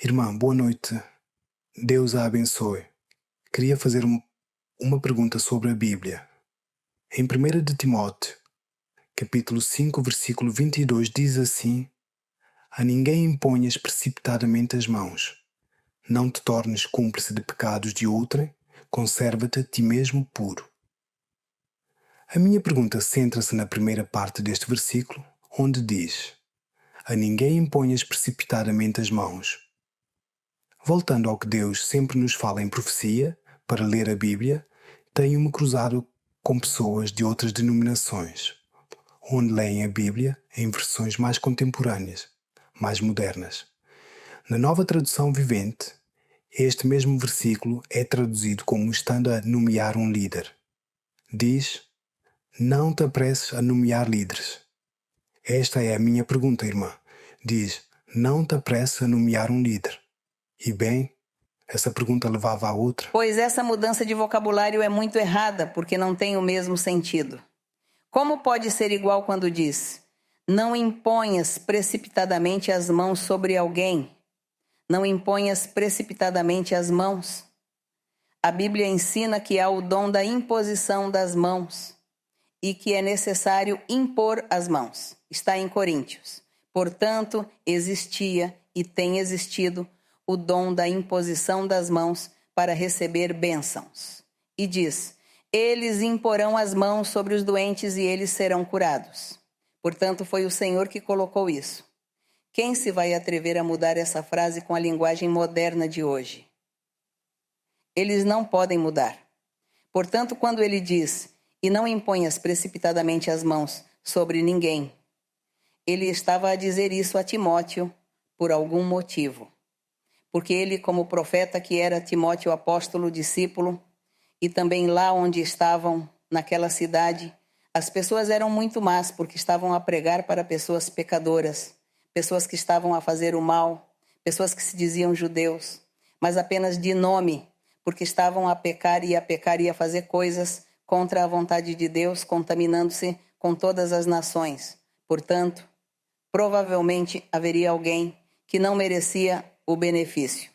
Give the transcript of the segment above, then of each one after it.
Irmã, boa noite. Deus a abençoe. Queria fazer uma pergunta sobre a Bíblia. Em 1 de Timóteo, capítulo 5, versículo 22, diz assim: A ninguém imponhas precipitadamente as mãos. Não te tornes cúmplice de pecados de outrem, conserva-te a ti mesmo puro. A minha pergunta centra-se na primeira parte deste versículo, onde diz: A ninguém imponhas precipitadamente as mãos. Voltando ao que Deus sempre nos fala em profecia, para ler a Bíblia, tenho-me cruzado com pessoas de outras denominações, onde leem a Bíblia em versões mais contemporâneas, mais modernas. Na Nova Tradução Vivente, este mesmo versículo é traduzido como estando a nomear um líder. Diz: Não te apresses a nomear líderes. Esta é a minha pergunta, irmã. Diz: Não te apresses a nomear um líder. E bem, essa pergunta levava a outra. Pois essa mudança de vocabulário é muito errada, porque não tem o mesmo sentido. Como pode ser igual quando diz: Não imponhas precipitadamente as mãos sobre alguém? Não imponhas precipitadamente as mãos. A Bíblia ensina que há o dom da imposição das mãos e que é necessário impor as mãos. Está em Coríntios. Portanto, existia e tem existido o dom da imposição das mãos para receber bênçãos. E diz: Eles imporão as mãos sobre os doentes e eles serão curados. Portanto, foi o Senhor que colocou isso. Quem se vai atrever a mudar essa frase com a linguagem moderna de hoje? Eles não podem mudar. Portanto, quando ele diz: E não imponhas precipitadamente as mãos sobre ninguém, ele estava a dizer isso a Timóteo por algum motivo. Porque ele, como profeta que era, Timóteo, apóstolo, discípulo, e também lá onde estavam, naquela cidade, as pessoas eram muito más, porque estavam a pregar para pessoas pecadoras, pessoas que estavam a fazer o mal, pessoas que se diziam judeus, mas apenas de nome, porque estavam a pecar e a fazer coisas contra a vontade de Deus, contaminando-se com todas as nações. Portanto, provavelmente haveria alguém que não merecia o benefício.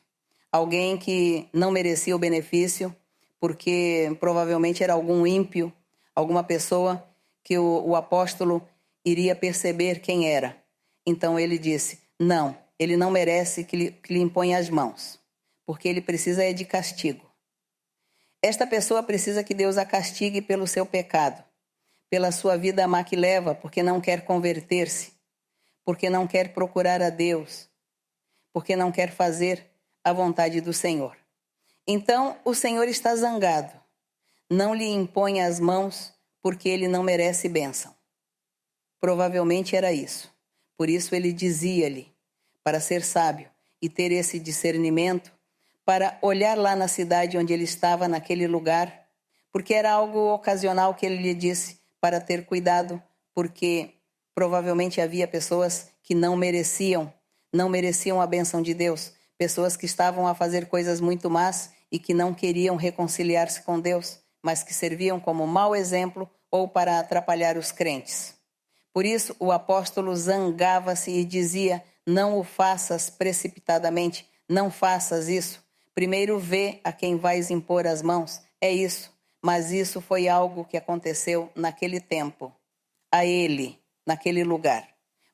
Alguém que não merecia o benefício porque provavelmente era algum ímpio, alguma pessoa que o apóstolo iria perceber quem era. Então ele disse: não, ele não merece que lhe imponha as mãos, porque ele precisa é de castigo. Esta pessoa precisa que Deus a castigue pelo seu pecado, pela sua vida má que leva, porque não quer converter-se, porque não quer procurar a Deus, porque não quer fazer a vontade do Senhor. Então o Senhor está zangado. Não lhe impõe as mãos porque ele não merece bênção. Provavelmente era isso. Por isso ele dizia-lhe, para ser sábio e ter esse discernimento, para olhar lá na cidade onde ele estava, naquele lugar, porque era algo ocasional que ele lhe disse, para ter cuidado, porque provavelmente havia pessoas que não mereciam a bênção de Deus, pessoas que estavam a fazer coisas muito más e que não queriam reconciliar-se com Deus, mas que serviam como mau exemplo ou para atrapalhar os crentes. Por isso, o apóstolo zangava-se e dizia: não o faças precipitadamente, não faças isso. Primeiro vê a quem vais impor as mãos. É isso. Mas isso foi algo que aconteceu naquele tempo, a ele, naquele lugar.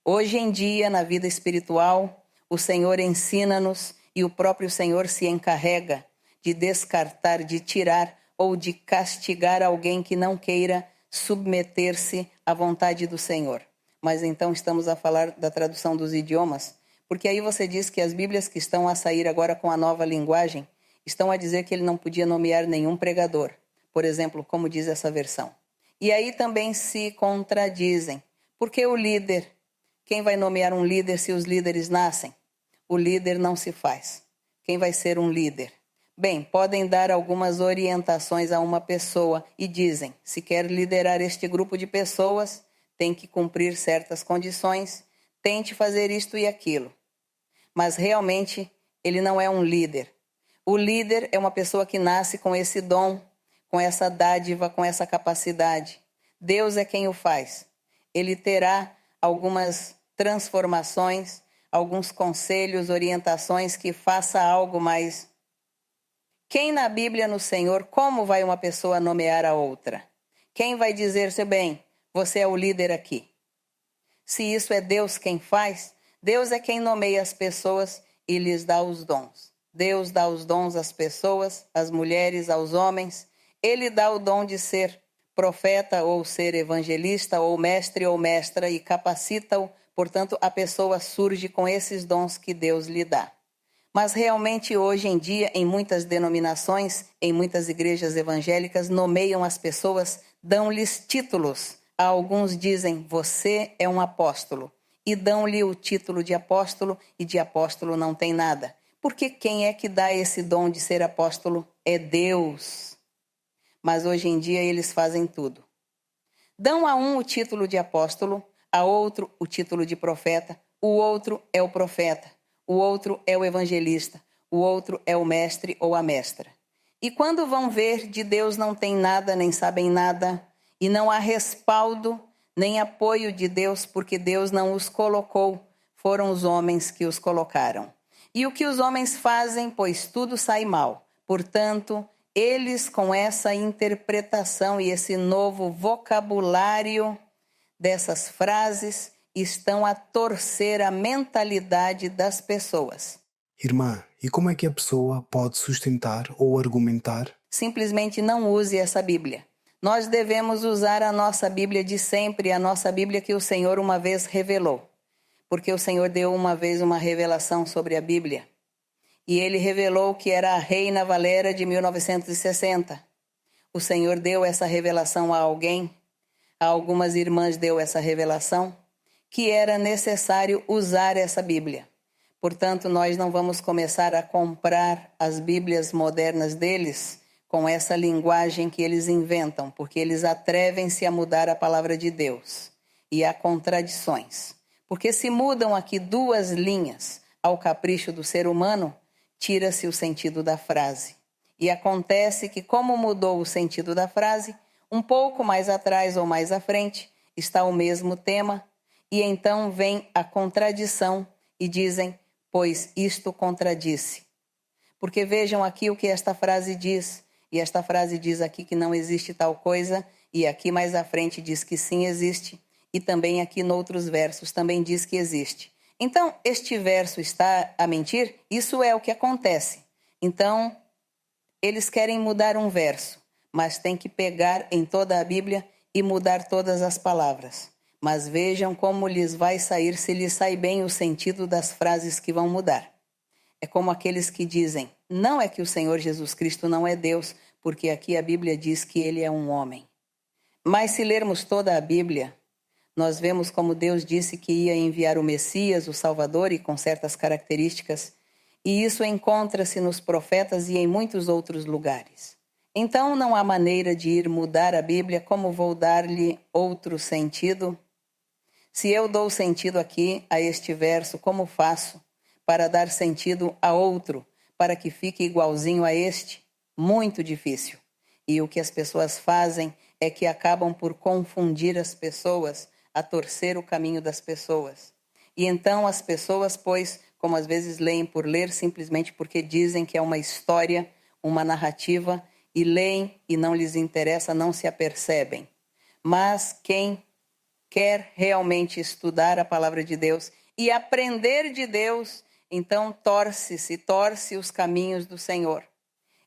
Hoje em dia, na vida espiritual, o Senhor ensina-nos e o próprio Senhor se encarrega de descartar, de tirar ou de castigar alguém que não queira submeter-se à vontade do Senhor. Mas então estamos a falar da tradução dos idiomas, porque aí você diz que as Bíblias que estão a sair agora com a nova linguagem estão a dizer que ele não podia nomear nenhum pregador, por exemplo, como diz essa versão. E aí também se contradizem, porque o líder, quem vai nomear um líder se os líderes nascem? O líder não se faz. Quem vai ser um líder? Bem, podem dar algumas orientações a uma pessoa e dizem: se quer liderar este grupo de pessoas, tem que cumprir certas condições, tente fazer isto e aquilo. Mas realmente ele não é um líder. O líder é uma pessoa que nasce com esse dom, com essa dádiva, com essa capacidade. Deus é quem o faz. Ele terá algumas transformações, alguns conselhos, orientações que faça algo, mas quem na Bíblia no Senhor, como vai uma pessoa nomear a outra? Quem vai dizer, seu bem, você é o líder aqui? Se isso é Deus quem faz, Deus é quem nomeia as pessoas e lhes dá os dons. Deus dá os dons às pessoas, às mulheres, aos homens. Ele dá o dom de ser profeta ou ser evangelista ou mestre ou mestra e capacita-o. Portanto, a pessoa surge com esses dons que Deus lhe dá. Mas realmente hoje em dia, em muitas denominações, em muitas igrejas evangélicas, nomeiam as pessoas, dão-lhes títulos. Alguns dizem, você é um apóstolo. E dão-lhe o título de apóstolo, e de apóstolo não tem nada. Porque quem é que dá esse dom de ser apóstolo? É Deus. Mas hoje em dia eles fazem tudo. Dão a um o título de apóstolo, a outro o título de profeta, o outro é o profeta, o outro é o evangelista, o outro é o mestre ou a mestra. E quando vão ver, de Deus não tem nada, nem sabem nada, e não há respaldo, nem apoio de Deus, porque Deus não os colocou, foram os homens que os colocaram. E o que os homens fazem, pois tudo sai mal. Portanto, eles com essa interpretação e esse novo vocabulário dessas frases estão a torcer a mentalidade das pessoas. Irmã, e como é que a pessoa pode sustentar ou argumentar? Simplesmente não use essa Bíblia. Nós devemos usar a nossa Bíblia de sempre, a nossa Bíblia que o Senhor uma vez revelou. Porque o Senhor deu uma vez uma revelação sobre a Bíblia. E ele revelou que era a Reina Valera de 1960. O Senhor deu essa revelação a alguém, a algumas irmãs deu essa revelação, que era necessário usar essa Bíblia. Portanto, nós não vamos começar a comprar as Bíblias modernas deles com essa linguagem que eles inventam, porque eles atrevem-se a mudar a palavra de Deus. E há contradições. Porque se mudam aqui 2 linhas ao capricho do ser humano, tira-se o sentido da frase. E acontece que, como mudou o sentido da frase, um pouco mais atrás ou mais à frente está o mesmo tema, e então vem a contradição e dizem, pois isto contradisse. Porque vejam aqui o que esta frase diz, e esta frase diz aqui que não existe tal coisa, e aqui mais à frente diz que sim existe, e também aqui noutros versos também diz que existe. Então, este verso está a mentir? Isso é o que acontece. Então, eles querem mudar um verso, mas tem que pegar em toda a Bíblia e mudar todas as palavras. Mas vejam como lhes vai sair se lhes sai bem o sentido das frases que vão mudar. É como aqueles que dizem, não é que o Senhor Jesus Cristo não é Deus, porque aqui a Bíblia diz que ele é um homem. Mas se lermos toda a Bíblia, nós vemos como Deus disse que ia enviar o Messias, o Salvador, e com certas características, e isso encontra-se nos profetas e em muitos outros lugares. Então não há maneira de ir mudar a Bíblia, como vou dar-lhe outro sentido? Se eu dou sentido aqui a este verso, como faço para dar sentido a outro, para que fique igualzinho a este? Muito difícil. E o que as pessoas fazem é que acabam por confundir as pessoas, a torcer o caminho das pessoas. E então as pessoas, pois, como às vezes leem por ler, simplesmente porque dizem que é uma história, uma narrativa, e leem e não lhes interessa, não se apercebem. Mas quem quer realmente estudar a palavra de Deus e aprender de Deus, então torce os caminhos do Senhor.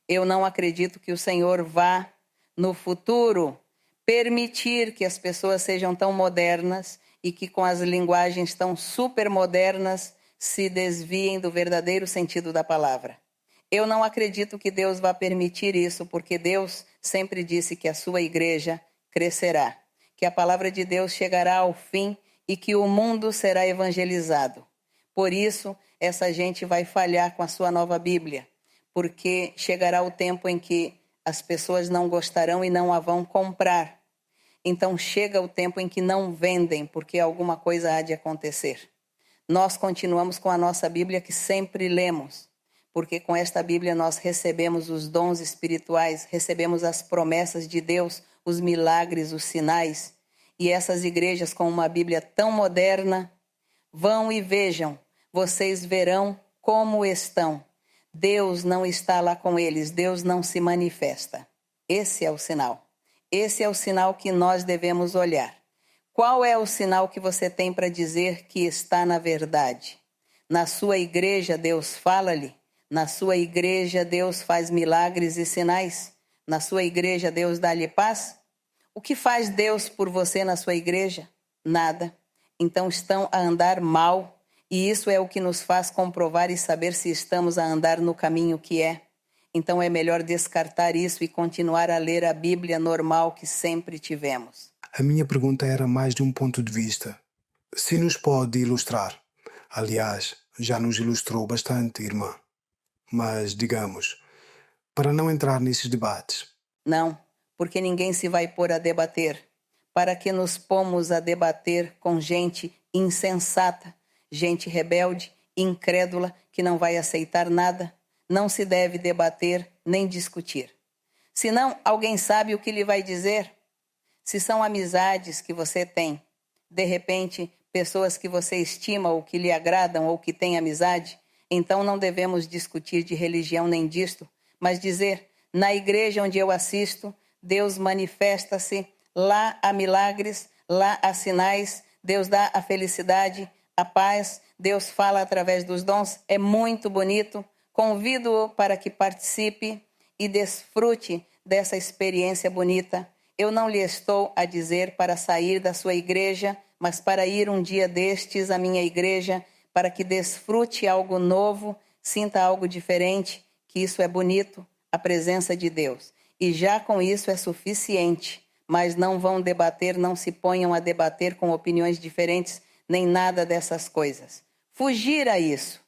Eu não acredito que o Senhor vá, no futuro, permitir que as pessoas sejam tão modernas e que com as linguagens tão super modernas se desviem do verdadeiro sentido da palavra. Eu não acredito que Deus vá permitir isso, porque Deus sempre disse que a sua igreja crescerá, que a palavra de Deus chegará ao fim e que o mundo será evangelizado. Por isso, essa gente vai falhar com a sua nova Bíblia, porque chegará o tempo em que as pessoas não gostarão e não a vão comprar. Então chega o tempo em que não vendem, porque alguma coisa há de acontecer. Nós continuamos com a nossa Bíblia que sempre lemos, porque com esta Bíblia nós recebemos os dons espirituais, recebemos as promessas de Deus, os milagres, os sinais. E essas igrejas com uma Bíblia tão moderna, vão e vejam, vocês verão como estão. Deus não está lá com eles, Deus não se manifesta. Esse é o sinal. Esse é o sinal que nós devemos olhar. Qual é o sinal que você tem para dizer que está na verdade? Na sua igreja, Deus fala-lhe. Na sua igreja, Deus faz milagres e sinais. Na sua igreja, Deus dá-lhe paz. O que faz Deus por você na sua igreja? Nada. Então estão a andar mal. E isso é o que nos faz comprovar e saber se estamos a andar no caminho que é. Então é melhor descartar isso e continuar a ler a Bíblia normal que sempre tivemos. A minha pergunta era mais de um ponto de vista. Se nos pode ilustrar. Aliás, já nos ilustrou bastante, irmã. Mas, digamos, para não entrar nesses debates. Não, porque ninguém se vai pôr a debater. Para que nos pomos a debater com gente insensata, gente rebelde, incrédula, que não vai aceitar nada? Não se deve debater nem discutir. Senão, alguém sabe o que lhe vai dizer? Se são amizades que você tem, de repente, pessoas que você estima ou que lhe agradam ou que têm amizade, então não devemos discutir de religião nem disto, mas dizer, na igreja onde eu assisto, Deus manifesta-se, lá há milagres, lá há sinais, Deus dá a felicidade, a paz, Deus fala através dos dons, é muito bonito. Convido-o para que participe e desfrute dessa experiência bonita. Eu não lhe estou a dizer para sair da sua igreja, mas para ir um dia destes à minha igreja, para que desfrute algo novo, sinta algo diferente, que isso é bonito, a presença de Deus. E já com isso é suficiente, mas não vão debater, não se ponham a debater com opiniões diferentes, nem nada dessas coisas. Fugir a isso.